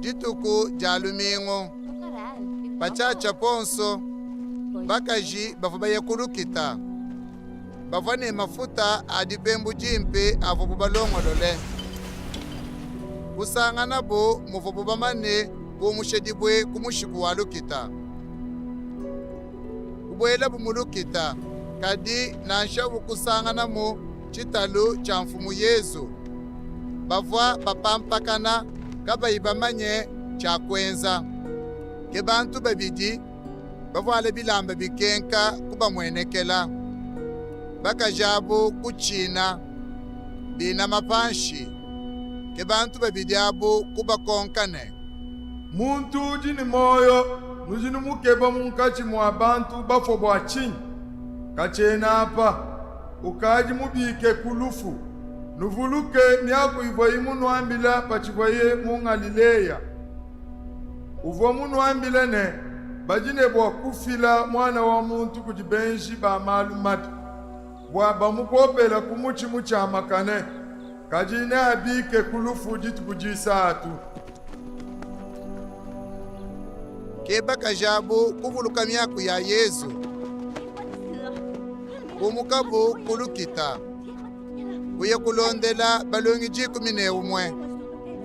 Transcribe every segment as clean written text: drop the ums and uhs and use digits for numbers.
dituku ja lumingo pachacha ponso bakaji bafu bayekulukita bava ne mafuta adipembu jimpe avo balongolole kusangana bo muvu bamane bumushedibwe kumushiku walukita kubwela bumulukita kadi nanshavu kusangana mu chitalu cha mfumu Yesu bavwa bapampakana kabayibamanye chakwenza ke bantu babidi bavwale bilamba bikenka kubamwenekela bakajabu kuchina bina mapanshi ke bantu babidi abo kubakonkane muntu jini moyo nujini mukeba munkachi mwa bantu bafo bwa chini kachena apa ukaji mubike kulufu nuvuluke myako ivo imu nwambila pachivoye mungalileya uvo munwambila ne bajine bwa kufila mwana wa muntu kujibenshi ba malumati bwa bamukopela kumuchi muchamakane kajine abike kulufu jitu kujisatu keba kajabu kuvuluka myako ya Yesu kumukabu kulukita kuye kulondela balongi jikumi ne umwe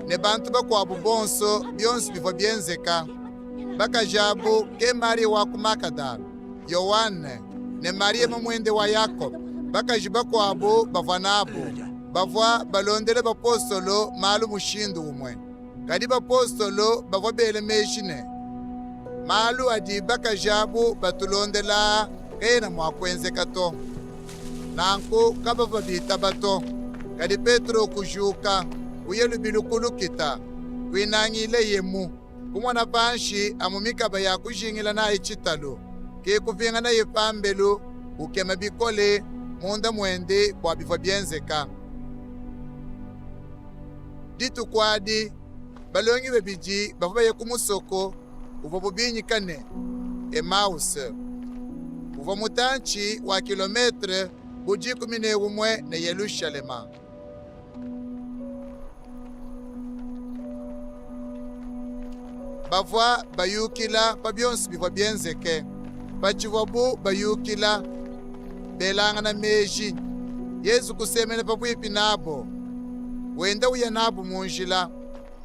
ne bantu bakwabu bonso byonsi biva byenzeka bakajabu ke Maria wa kumakadara Yohane ne Maria mwende wa Yakobo bakajiba kwabo bavanabo bavwa balondele bapostolo malu mushindu umwe kadi bapostolo bavwa bele meshine malu adi bakajabu batulondela kena mwakwenzeka to nanku kaba babita bato kadi Petro kujuka uyelubilu kulukita kuinangile yemu kumwana panshi amumikaba ya kujingila na ichitalo ke kuvinga na yepambelu ukema bikole munda mwende kwa biva byenzeka ditu kwadi balongi bebiji bavubaye kumusoko uva bubinyikane Emmaus uva mutanchi wa kilometre buji kumine umwe ne Yerusalema bavwa bayukila pa byonsi biva byenzeke pachivabu bayukila belanga na meji Yesu kusemene pabwipi nabo wenda uya nabo munjila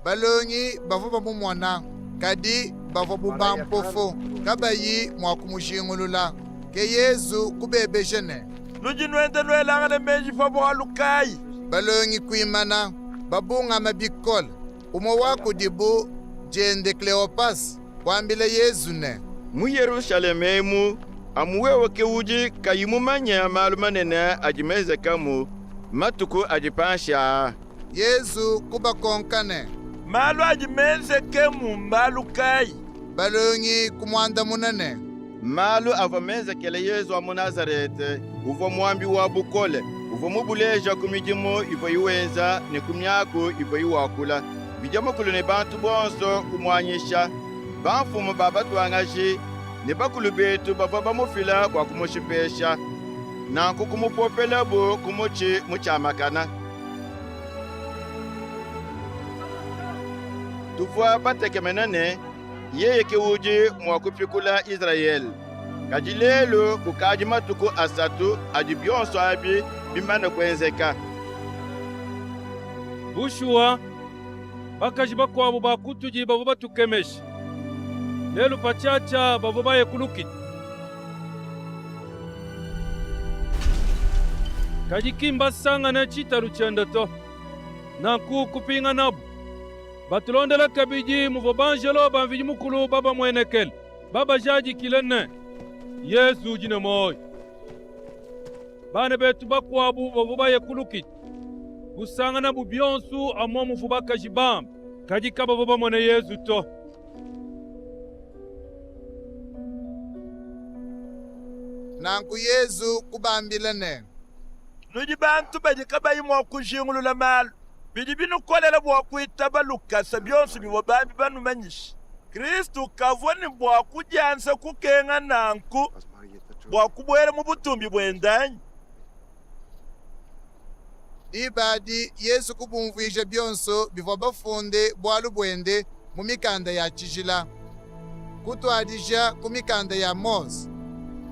balongi bavu bamumwana kadi bavu bubampofu kabayi mwakumujingulula ke Yesu kubebejene nujinwende nwelanga na meji fabo halukai balongi kuimana babunga mabikola umo wako dibu jende Kleopas kwambile Yesu ne mu Yerusalememu amuwewe kewuji kayimumanya malu manene ajimeze kamu matuku ajipansha Yesu kubakonkane malu ajimeze kemu malu kai balongi kumwanda munene malu avameze kele Yesu wa Munazarete uvo mwambi wa bukole uvo mubuleja kumijimu ivo iwenza ne kumyaku ivo iwakula bijamukulu ne bantu bonso kumwanyisha banfumu babatwangaji ne bakulu betu bava bamufila kwa kumushipesha nanku kumupopela bo kumuchi muchamakana tuvwa batekemenane yeye kewuji mwakupikula Israel kajilelo kukaji matuku asatu aji byonso abi bimana kwenzeka bushuwa bakaji bakwabo bakutuji bavo batukemesha lelo pachacha bavo bayekulukita kajikimba sanga na chitalu chenda to nanku kupinga nabo batulondela kabiji muvo banjelo banviji mukulu baba mwenekele baba jaji kilene Yesu jine moyo bane betu bakwabu bavo bayekulukita kusanga na bubyonsu amo mufu bakajibamba kajikaba baba mwene Yesu to nanku Yesu kubambilene nuji bantu bajikabayi mwakujingulula malu bidi binukolela bwakwitaba lukasa byonsi bibo bambi banumanyisha Kristu kavoni bwakujansa kukenga nanku bwakubwera mu butumbi bwendanyi ibadi Yesu kubumvija byonso biva bafunde bwalu bwende mu mikanda ya chijila kutwadija ku mikanda ya Mose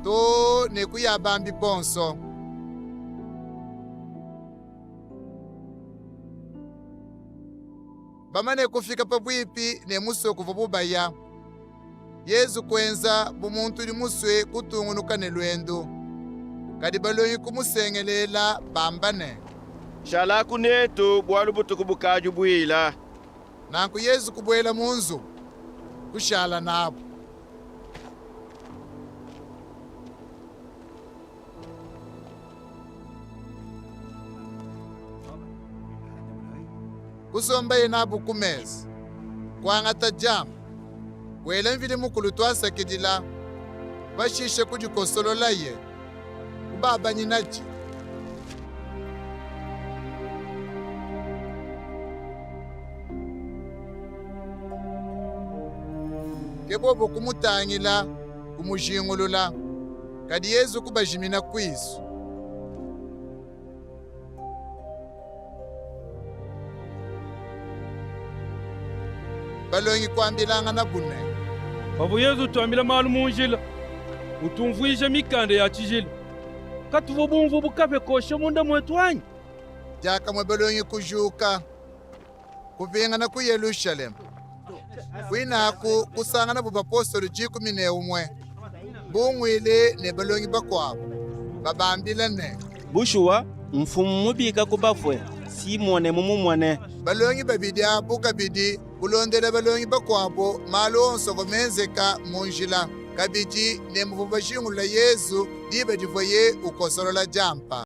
to ne kuyabambi bonso. Bamane kufika pabwipi ne muswe kuva bubaya Yesu kwenza bumuntu uli muswe kutungunuka ne lwendo kadi balongi kumusengelela bambane shala kunetu bwalu butuku bukaju bwila nanku Yesu kubwela munzu kushala nabo. Kusomba yenabo kumeza kwangata jamu wele mvili mukulu twasakidila bashishe kujikosolola ye ubaba nyinaji kebobo kumutangila kumujingulula kadi Yesu kubajimina kwisu. Balongi kwambilanga na bune Pavu Yesu tuambila malu munjila utumvuisha mikanda ya chijila katuvo bumvu bukape kosha munda mwetu wanyi jaka mwe balongi kujuka kuvingana ku Yerusalemu kwinaku kusangana bubapostoli 11 bungwile ne balongi bakwabo babambila ne bushuwa mfumu mubika kubafwe simone mumumwane balongi babidi abu kabidi kulondela balongi bakwabo malo onso gomenzeka munjila kabidi ne muvuba jingula Yesu dibe divoye ukosolola jampa.